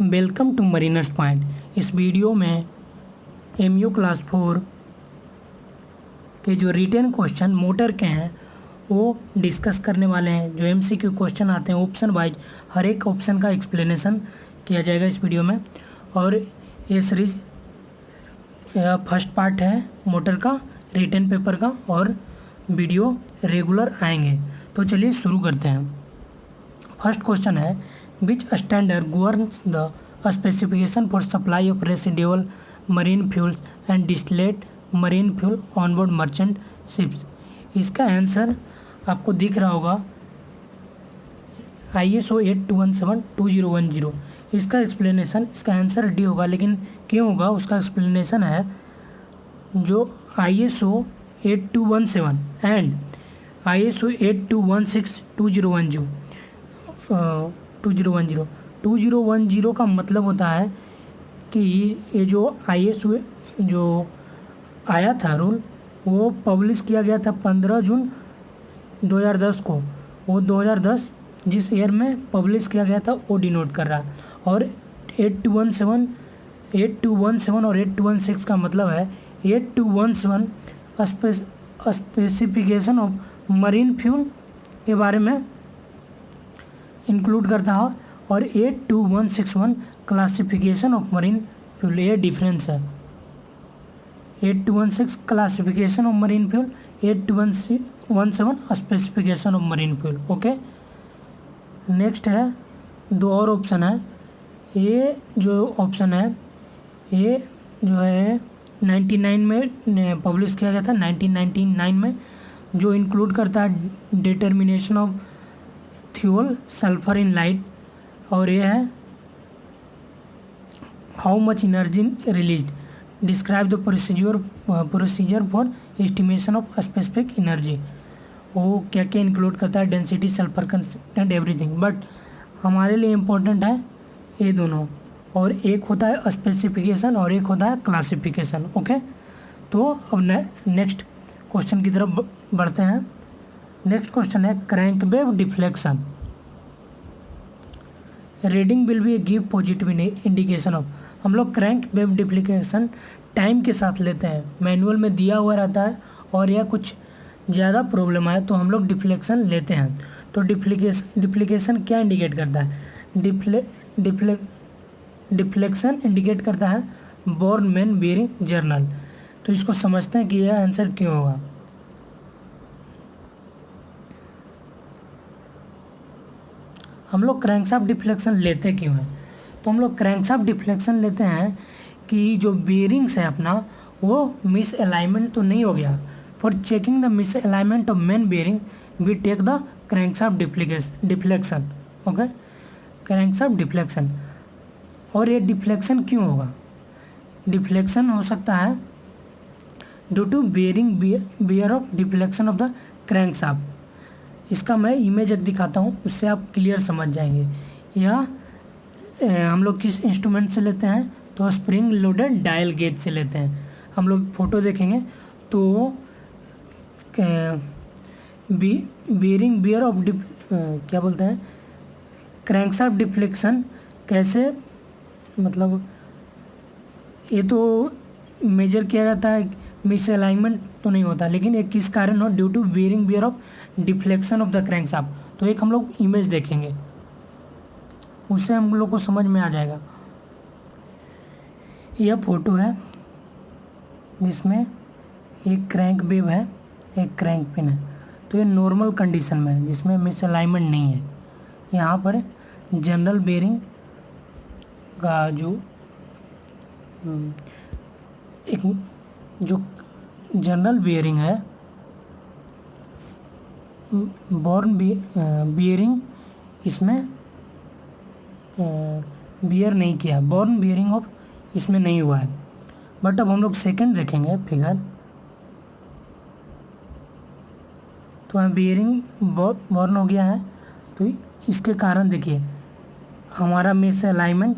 Welcome to mariners point. इस video में एमयू क्लास 4 के जो रिटन क्वेश्चन मोटर के हैं वो डिस्कस करने वाले हैं। जो एमसीक्यू क्वेश्चन आते हैं ऑप्शन वाइज, हर एक ऑप्शन का एक्सप्लेनेशन किया जाएगा इस वीडियो में। और ये सीरीज फर्स्ट पार्ट है मोटर का रिटन पेपर का, और वीडियो रेगुलर आएंगे। तो चलिए शुरू करते हैं। फर्स्ट क्वेश्चन है, विच standard governs the specification for supply of residual marine fuels and distillate marine fuel on board merchant ships. इसका आंसर आपको दिख रहा होगा ISO 8217-2010। इसका एक्सप्लेनेशन, इसका आंसर डी होगा, लेकिन क्यों होगा उसका एक्सप्लेनेशन है जो ISO 8217 एंड ISO 8216-2010 2010 का मतलब होता है कि ये जो ISO जो आया था रूल, वो पब्लिश किया गया था 15 जून 2010 को। वो 2010 जिस ईयर में पब्लिश किया गया था वो डिनोट कर रहा है। और 8217 और 8216 का मतलब है 8217 स्पेसिफिकेशन ऑफ मरीन फ्यूल के बारे में इंक्लूड करता है, और 82161 क्लासिफिकेशन ऑफ मरीन फ्यूल। ये डिफरेंस है। 8216 classification of marine fuel, 8217 specification of marine fuel. Okay, next है, दो और ऑप्शन है। ये जो ऑप्शन है ये जो है 99 में पब्लिश किया गया था, 1999 में, जो इंक्लूड करता है determination of fuel sulphur in light. और ये है how much energy released, describe the procedure for estimation of specific energy. वो क्या क्या इंक्लूड करता है, density, sulphur content, everything. But हमारे लिए इम्पोर्टेंट है ये दोनों, और एक होता है स्पेसिफिकेशन और एक होता है क्लासिफिकेशन। ओके, तो अब नेक्स्ट क्वेश्चन की तरफ बढ़ते हैं। नेक्स्ट क्वेश्चन है, crank web deflection reading will be give positive indication of. हम लोग क्रैंक वेव डिफ्लेक्शन टाइम के साथ लेते हैं, मैनुअल में दिया हुआ रहता है, और यह कुछ ज़्यादा प्रॉब्लम आए तो हम लोग डिफ्लेक्शन लेते हैं। तो डिफ्लेक्शन क्या इंडिकेट करता है? डिफ्लेक्शन इंडिकेट करता है बोर्न मैन बियरिंग जर्नल। तो इसको समझते हैं कि यह आंसर क्यों होगा। हम लोग क्रैंकशाफ्ट डिफ्लेक्शन लेते क्यों हैं? तो हम लोग क्रैंकशाफ्ट डिफ्लेक्शन लेते हैं कि जो बेयरिंग्स है अपना, वो मिस अलाइनमेंट तो नहीं हो गया। For checking the misalignment of main bearing we take the crankshaft deflection. Okay, crankshaft deflection. और ये डिफ्लेक्शन क्यों होगा? डिफ्लेक्शन हो सकता है due to bearing wear of deflection of the crankshaft. इसका मैं इमेज एक दिखाता हूँ, उससे आप क्लियर समझ जाएंगे। यह हम लोग किस इंस्ट्रूमेंट से लेते हैं? तो स्प्रिंग लोडेड डायल गेज से लेते हैं। हम लोग फोटो देखेंगे तो बेयरिंग बियर ऑफ क्या बोलते हैं, क्रैंकशाफ्ट डिफ्लेक्शन कैसे, मतलब ये तो मेजर किया जाता है, मिस अलाइनमेंट तो नहीं होता, लेकिन ये किस कारण हो? Due to bearing wear of deflection of the crankshaft. तो एक हम लोग इमेज देखेंगे, उससे हम लोग को समझ में आ जाएगा। यह फोटो है जिसमें एक क्रैंक वेव है, एक क्रैंक पिन है। तो ये नॉर्मल कंडीशन में है, जिसमें मिस अलाइनमेंट नहीं है। यहाँ पर जनरल बेयरिंग का जो एक जो जनरल बेयरिंग है, बोर्न बियरिंग, इसमें बियर नहीं किया, बोर्न बियरिंग ऑफ इसमें नहीं हुआ है। बट अब हम लोग सेकंड देखेंगे फिगर, तो यहाँ बियरिंग बोर्न हो गया है। तो इसके कारण देखिए हमारा मिस अलाइनमेंट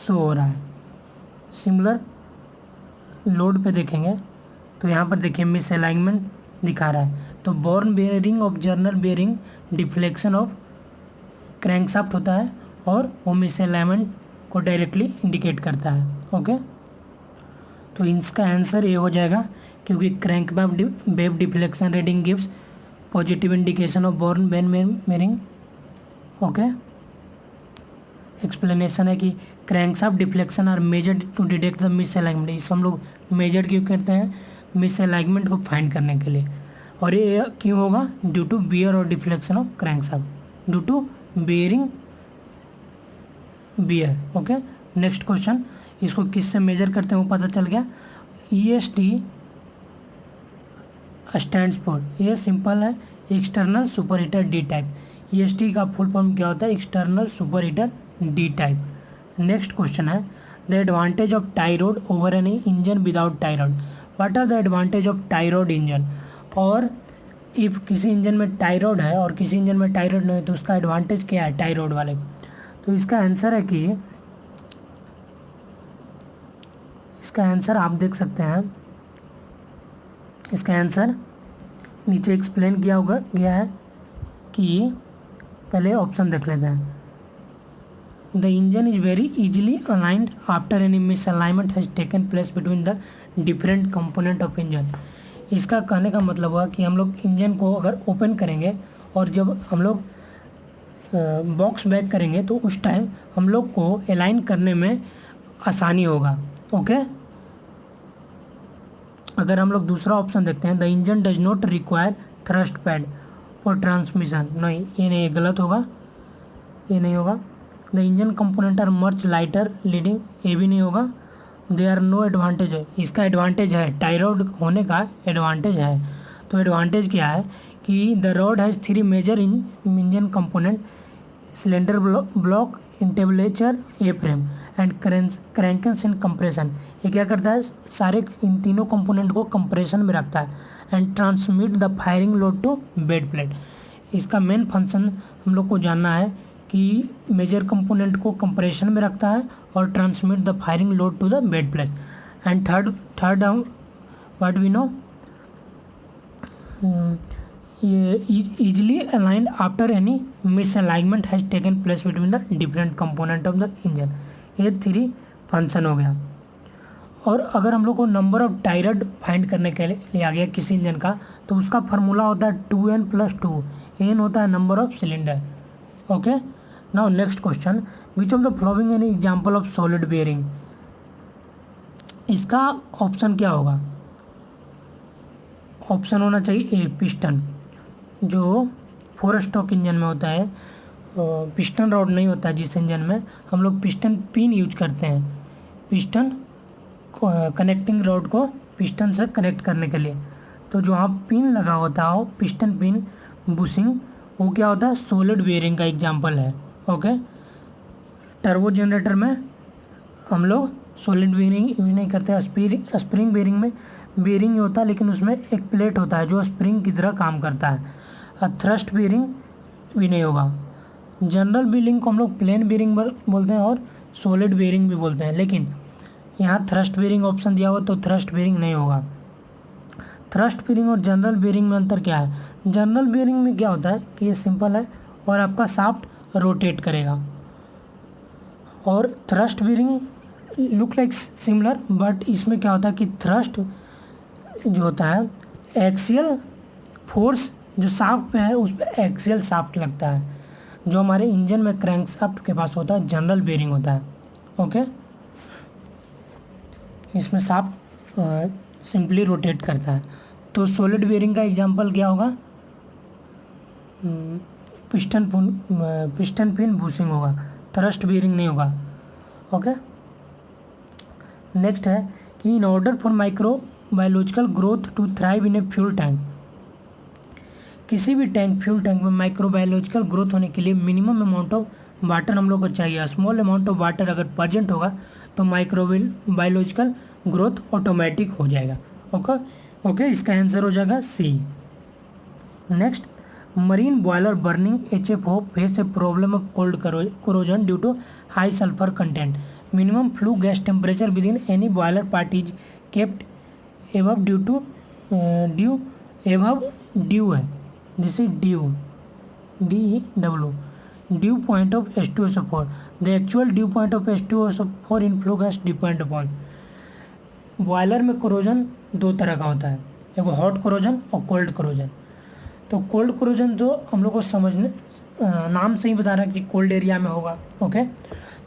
शो हो रहा है। सिमिलर लोड पे देखेंगे तो यहाँ पर देखिए मिस अलाइनमेंट दिखा रहा है। तो worn bearing of journal bearing deflection of crankshaft होता है, और वो मिस अलाइनमेंट को डायरेक्टली इंडिकेट करता है। ओके, तो इसका आंसर ये हो जाएगा, क्योंकि crank web deflection reading gives positive indication of worn main bearing. Okay, explanation है कि crankshaft deflection are measured to detect the misalignment. इसको हम लोग मेजर क्यों करते हैं? मिस अलाइनमेंट को फाइंड करने के लिए। और ये क्यों होगा? ड्यू टू बियर और deflection of crankshaft, due to bearing wear. Okay, next question, इसको किससे मेजर करते हैं वो पता चल गया। EST स्टैंड्स फॉर, ये सिंपल है, external super heater D type. EST का फुल फॉर्म क्या होता है? External super heater D type. Next question है, the advantage of tie rod over an engine without tie rod. What are the advantage of tie rod engine? और if किसी engine में tie rod है और किसी इंजन में tie rod नहीं है तो उसका एडवांटेज क्या है टाई रॉड वाले? तो इसका आंसर है कि, इसका आंसर आप देख सकते हैं, इसका आंसर नीचे एक्सप्लेन किया गया है कि, पहले ऑप्शन देख लेते हैं। The engine is very easily aligned after any misalignment has taken place between the different component of engine. इसका कहने का मतलब हुआ कि हम लोग इंजन को अगर ओपन करेंगे और जब हम लोग बॉक्स बैक करेंगे तो उस टाइम हम लोग को अलाइन करने में आसानी होगा। ओके, अगर हम लोग दूसरा ऑप्शन देखते हैं, the engine does not require thrust pad for transmission. नहीं, ये नहीं, गलत होगा, ये नहीं होगा। The engine component are much lighter leading, ये भी नहीं होगा। दे आर नो एडवांटेज है, इसका एडवांटेज है, टाई रॉड होने का एडवांटेज है। तो एडवांटेज क्या है कि the rod has 3 major engine component, cylinder block, entablature, a frame and crankcase and compression. ये क्या करता है? सारे इन तीनों कंपोनेंट को कंप्रेशन में रखता है and transmit the firing load to bed plate. इसका मेन फंक्शन हम लोग को जानना है कि मेजर कंपोनेंट को कंप्रेशन में रखता है और transmit the firing load to the bed plate. And third what we know, easily aligned after any misalignment has taken place between the different component of the engine। ये 3 function हो गया। और अगर हम लोग को number of tie rod find करने के लिए आ गया किसी इंजन का, तो उसका फार्मूला होता है 2n+2। n होता है number of cylinder. Okay, now next question, which of the following an example of solid bearing. इसका ऑप्शन क्या होगा? ऑप्शन होना चाहिए ए, पिस्टन, जो 4 स्ट्रोक इंजन में होता है। पिस्टन रॉड नहीं होता है जिस इंजन में, हम लोग पिस्टन पिन यूज करते हैं, पिस्टन कनेक्टिंग रॉड को पिस्टन से कनेक्ट करने के लिए। तो जो वहाँ पिन लगा होता हो, पिस्टन पिन बुशिंग, वो क्या होता है? सॉलिड बेयरिंग का एग्जांपल है। ओके, टर्बो जनरेटर में हम लोग सॉलिड बेयरिंग यूज नहीं करते। स्प्रिंग बेयरिंग में बेयरिंग होता है लेकिन उसमें एक प्लेट होता है जो स्प्रिंग की तरह काम करता है। थ्रस्ट बेयरिंग भी नहीं होगा। जनरल बेयरिंग को हम लोग प्लेन बेयरिंग बोलते हैं और सॉलिड बेयरिंग भी बोलते हैं, लेकिन यहाँ थ्रस्ट बेयरिंग ऑप्शन दिया हुआ तो थ्रस्ट बेयरिंग नहीं होगा। थ्रस्ट बेयरिंग और जनरल बेयरिंग में अंतर क्या है? जनरल बेयरिंग में क्या होता है कि ये सिंपल है और आपका शाफ्ट रोटेट करेगा, और thrust bearing look like similar, but इसमें क्या होता है कि थ्रस्ट जो होता है, एक्सियल फोर्स जो शाफ्ट पे है उस पर एक्सियल शाफ्ट लगता है, जो हमारे इंजन में क्रैंक शाफ्ट के पास होता है जनरल बेयरिंग होता है। ओके, इसमें शाफ्ट सिंपली रोटेट करता है। तो सॉलिड बेयरिंग का एग्जांपल क्या होगा? पिस्टन पिन बुशिंग होगा, थ्रस्ट बेयरिंग नहीं होगा। ओके, नेक्स्ट है कि in order for microbiological growth to thrive in a fuel tank, किसी भी फ्यूल टैंक में माइक्रोबायोलॉजिकल ग्रोथ होने के लिए मिनिमम अमाउंट ऑफ वाटर हम लोग को चाहिए। स्मॉल अमाउंट ऑफ वाटर अगर प्रेजेंट होगा तो माइक्रोबायोलॉजिकल ग्रोथ ऑटोमेटिक हो जाएगा। ओके, इसका आंसर हो जाएगा C. Next, marine boiler burning HFO face a problem of cold corrosion due to high sulphur content. Minimum flue gas temperature within any boiler part is kept above dew है, this is dew, DEW, dew point of H2SO4, the actual dew point of H2SO4 in flue gas depend upon. Boiler में corrosion दो तरह का होता है, एक hot corrosion और cold corrosion. तो कोल्ड कोरोजन जो हम लोग को समझने नाम से ही बता रहा है कि कोल्ड एरिया में होगा। ओके,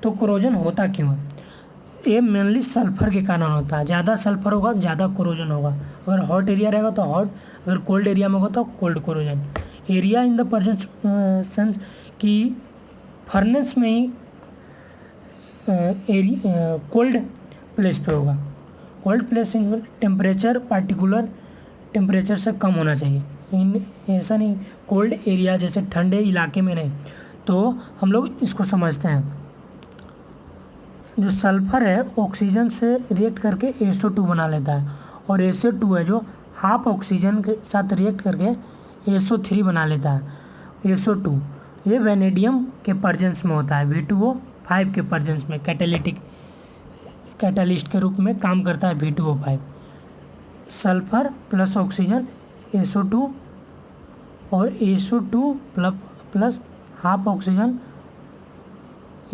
तो कोरोजन होता क्यों है? ये मेनली सल्फर के कारण होता है। ज़्यादा सल्फर होगा ज़्यादा कोरोजन होगा। अगर हॉट एरिया रहेगा तो हॉट, अगर कोल्ड एरिया में होगा तो cold corrosion. Area in the presence sense कि फर्नेस में ही कोल्ड प्लेस पे होगा। Cold place temperature particular temperature से कम होना चाहिए। ऐसा नहीं कोल्ड एरिया जैसे ठंडे इलाके में नहीं। तो हम लोग इसको समझते हैं, जो सल्फर है ऑक्सीजन से रिएक्ट करके SO2 बना लेता है, और SO2 है जो हाफ ऑक्सीजन के साथ रिएक्ट करके SO3 बना लेता है। SO2 ये वेनेडियम के प्रेजेंस में होता है, V2O5 के प्रेजेंस में कैटालिस्ट के रूप में काम करता है V2O5। Sulphur plus oxygen SO2 और SO2 plus half oxygen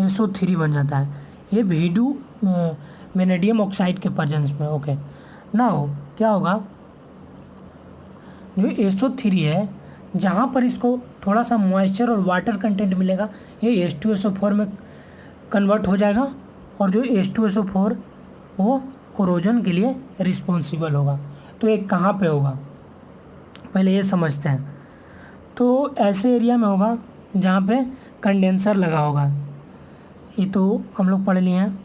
SO3 बन जाता है। ये वेनेडियम ऑक्साइड के प्रेजेंस में। ओके, नाउ क्या होगा, जो SO3 है जहाँ पर इसको थोड़ा सा मॉइस्चर और वाटर कंटेंट मिलेगा, ये H2SO4 में कन्वर्ट हो जाएगा, और जो H2SO4 वो कोरोजन के लिए रिस्पॉन्सिबल होगा। तो ये कहाँ पे होगा पहले ये समझते हैं। तो ऐसे एरिया में होगा जहाँ पे कंडेंसर लगा होगा, ये तो हम लोग पढ़ लिए हैं।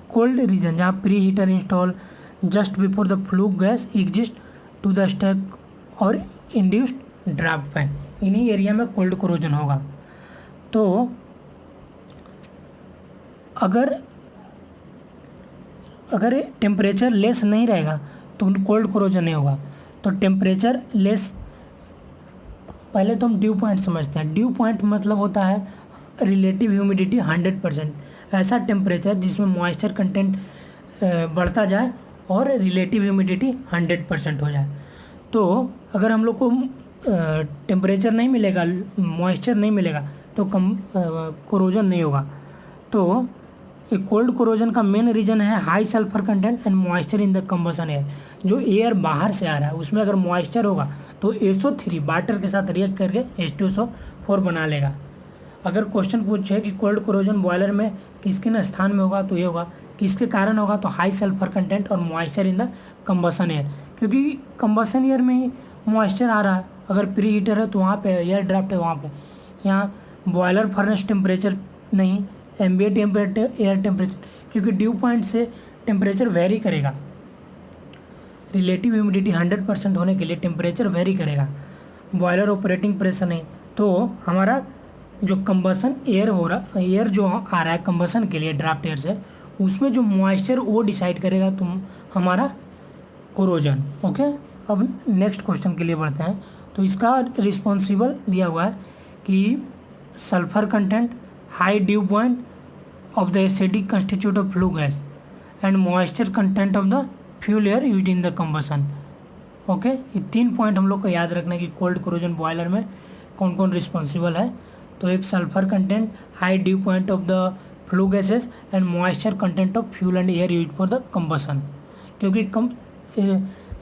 कोल्ड रीजन जहाँ preheater install just before the flue gas exist to the stack और इंड्यूस्ड ड्राफ्ट फैन, इन्हीं एरिया में कोल्ड कोरोजन होगा। तो अगर टेम्परेचर लेस नहीं रहेगा तो कोल्ड कोरोजन नहीं होगा। तो टेम्परेचर लेस, पहले तो हम ड्यू पॉइंट समझते हैं। ड्यू पॉइंट मतलब होता है रिलेटिव ह्यूमिडिटी 100%, ऐसा टेम्परेचर जिसमें मॉइस्चर कंटेंट बढ़ता जाए और रिलेटिव ह्यूमिडिटी 100% हो जाए। तो अगर हम लोग को टेम्परेचर नहीं मिलेगा, मॉइस्चर नहीं मिलेगा, तो कोरोजन नहीं होगा। तो कोल्ड कोरोजन का मेन रीज़न है high sulphur content and moisture in the combustion air. जो एयर बाहर से आ रहा है उसमें अगर मॉइस्चर होगा तो SO3 वाटर के साथ रिएक्ट करके H2SO4 बना लेगा। अगर क्वेश्चन पूछे कि कोल्ड कोरोजन बॉयलर में किसके स्थान में होगा, तो ये होगा किसके कारण होगा, तो हाई सल्फर कंटेंट और moisture in the combustion air, क्योंकि कंबसन एयर में ही मॉइस्चर आ रहा है। अगर प्री हीटर है तो वहाँ पे एयर ड्राफ्ट है, वहाँ पे। यहाँ बॉयलर फर्नेस टेम्परेचर नहीं, एम्बिएंट टेम्परेचर, एयर टेम्परेचर, क्योंकि ड्यू पॉइंट से टेम्परेचर वेरी करेगा। रिलेटिव ह्यूमिडिटी 100% होने के लिए टेम्परेचर वेरी करेगा। बॉयलर ऑपरेटिंग प्रेशर नहीं, तो हमारा जो कंबसन एयर हो रहा, एयर जो आ रहा है कंबसन के लिए ड्राफ्ट एयर से, उसमें जो मॉइस्चर वो डिसाइड करेगा तुम हमारा कोरोजन। ओके, अब नेक्स्ट क्वेश्चन के लिए बढ़ते हैं। तो इसका रिस्पॉन्सिबल दिया हुआ है कि sulphur content, high due point of the acidic constitute of flue gas and moisture content of the fuel air use in the combustion. Okay, ये 3 पॉइंट हम लोग को याद रखना है कि कोल्ड कोरोजन बॉयलर में कौन कौन रिस्पॉन्सिबल है। तो एक sulphur content, high due point of the flue gases and moisture content of fuel and air use for the combustion, क्योंकि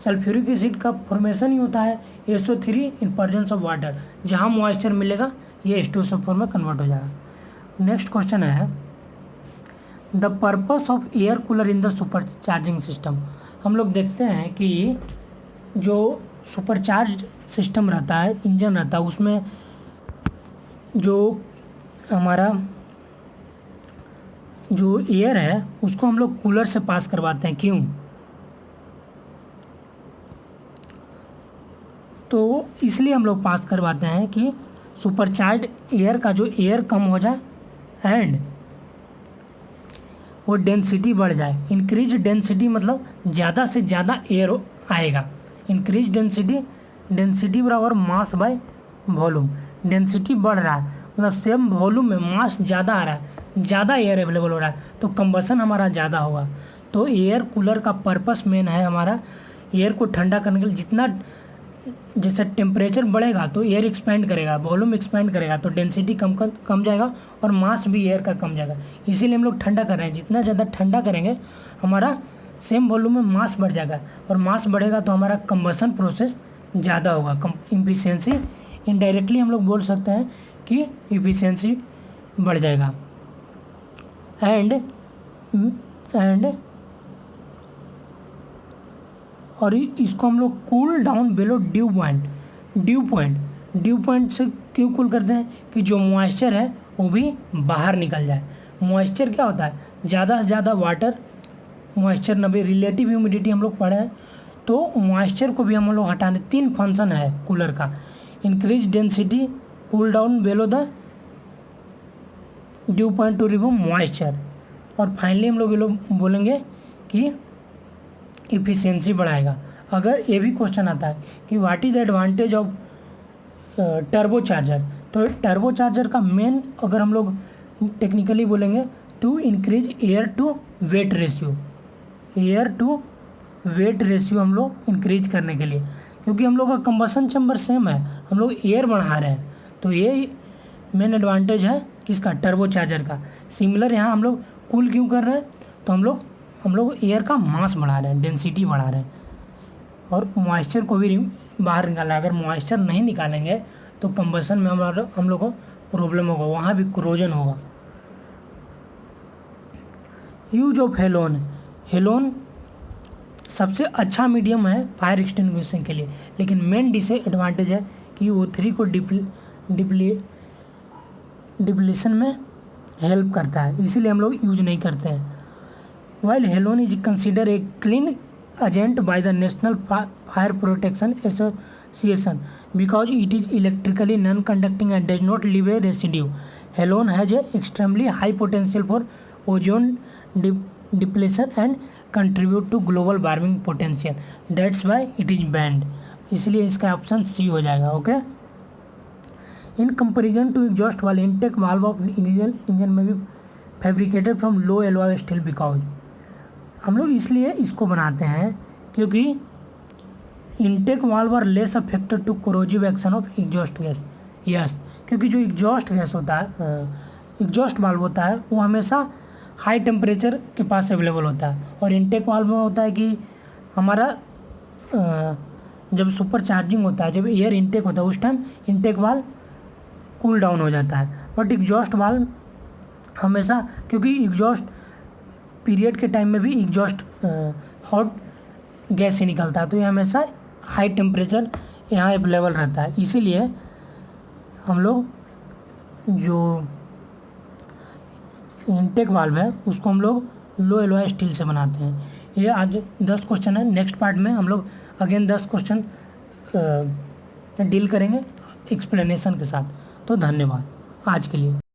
सल्फ्यूरिक एसिड का फॉर्मेशन ही होता है SO3 in presence of water. जहाँ मॉइस्चर मिलेगा ये H2SO4 में कन्वर्ट हो जाएगा। नेक्स्ट क्वेश्चन है the purpose of air cooler in the super charging system. हम लोग देखते हैं कि जो सुपर चार्ज सिस्टम रहता है, इंजन रहता है, उसमें जो हमारा जो एयर है उसको हम लोग कूलर से पास करवाते हैं। क्यों? तो इसलिए हम लोग पास करवाते हैं कि सुपरचार्ज एयर का जो एयर कम हो जाए एंड वो डेंसिटी बढ़ जाए। इंक्रीज डेंसिटी मतलब ज़्यादा से ज़्यादा एयर आएगा। इंक्रीज डेंसिटी बराबर मास बाय वॉल्यूम। डेंसिटी बढ़ रहा है मतलब सेम वॉल्यूम में मास ज़्यादा आ रहा है, ज़्यादा एयर अवेलेबल हो रहा है, तो कंबसन हमारा ज़्यादा होगा। तो एयर कूलर का पर्पस मेन है हमारा एयर को ठंडा करने के लिए। जितना जैसे टेम्परेचर बढ़ेगा तो एयर एक्सपेंड करेगा, वॉल्यूम एक्सपेंड करेगा तो डेंसिटी कम जाएगा और मास भी एयर का कम जाएगा। इसीलिए हम लोग ठंडा कर रहे हैं। जितना ज़्यादा ठंडा करेंगे हमारा सेम वॉल्यूम में मास बढ़ जाएगा, और मास बढ़ेगा तो हमारा कंबसन प्रोसेस ज़्यादा होगा, इफिशियंसी इनडायरेक्टली हम लोग बोल सकते हैं कि इफिशियंसी बढ़ जाएगा। एंड और इसको हम लोग cool down below due point से क्यों कूल करते हैं कि जो मॉइस्चर है वो भी बाहर निकल जाए। मॉइस्चर क्या होता है, ज़्यादा से ज़्यादा वाटर मॉइस्चर नबे रिलेटिव ह्यूमिडिटी हम लोग पढ़े हैं, तो मॉइस्चर को भी हम लोग हटाने 3 फंक्शन है कूलर का, increase density, cool down below the due point two remove moisture, और फाइनली हम लोग ये लोग बोलेंगे कि इफ़िशियंसी बढ़ाएगा। अगर ये भी क्वेश्चन आता है कि what is the advantage of turbocharger, तो टर्बो चार्जर का मेन अगर हम लोग टेक्निकली बोलेंगे to increase air to weight ratio हम लोग इंक्रीज करने के लिए, क्योंकि हम लोग का कंबसन चैम्बर सेम है, हम लोग एयर बढ़ा रहे हैं, तो ये मेन एडवांटेज है किसका, टर्बो चार्जर का। सिमिलर यहाँ हम लोग कूल क्यों कर रहे हैं, तो हम लोग एयर का मास बढ़ा रहे हैं, डेंसिटी बढ़ा रहे हैं, और मॉइस्चर को भी बाहर निकालना है। अगर मॉइस्चर नहीं निकालेंगे तो कंबसन में हम लोग को प्रॉब्लम होगा, वहाँ भी क्रोजन होगा। यूज ऑफ हेलोन सबसे अच्छा मीडियम है फायर एक्सटिंग्विशिंग के लिए, लेकिन मेन डिसएडवांटेज है कि O3 को डिप्लीशन में हेल्प करता है, इसीलिए हम लोग यूज नहीं करते हैं। While halon is consider a clean agent by the National Fire Protection Association because it is electrically non conducting and does not leave a residue. Halon has a extremely high potential for ozone depletion and contribute to global warming potential, that's why it is banned, इसलिए इसका option C हो जाएगा। Okay, in comparison to exhaust valve, intake valve of engine में भी fabricated from low alloy steel, because हम लोग इसलिए इसको बनाते हैं क्योंकि intake valve are less affected to corrosive action of exhaust gas. Yes, क्योंकि जो एग्जॉस्ट गैस होता है, एग्जॉस्ट वाल्व होता है, वो हमेशा हाई टेम्परेचर के पास अवेलेबल होता है, और इनटेक वाल्व में होता है कि हमारा जब सुपर चार्जिंग होता है, जब एयर इनटेक होता है, उस time intake valve cool down हो जाता है। बट एग्जॉस्ट वाल्व हमेशा, क्योंकि एग्जॉस्ट पीरियड के टाइम में भी एग्जॉस्ट हॉट गैस ही निकलता है, तो ये हमेशा हाई टेम्परेचर यहाँ अवेलेबल रहता है, इसीलिए हम लोग जो इनटेक वाल्व है उसको हम लोग लो एलॉय स्टील से बनाते हैं। ये आज 10 क्वेश्चन है, नेक्स्ट पार्ट में हम लोग अगेन 10 क्वेश्चन डील करेंगे एक्सप्लेनेशन के साथ। तो धन्यवाद आज के लिए।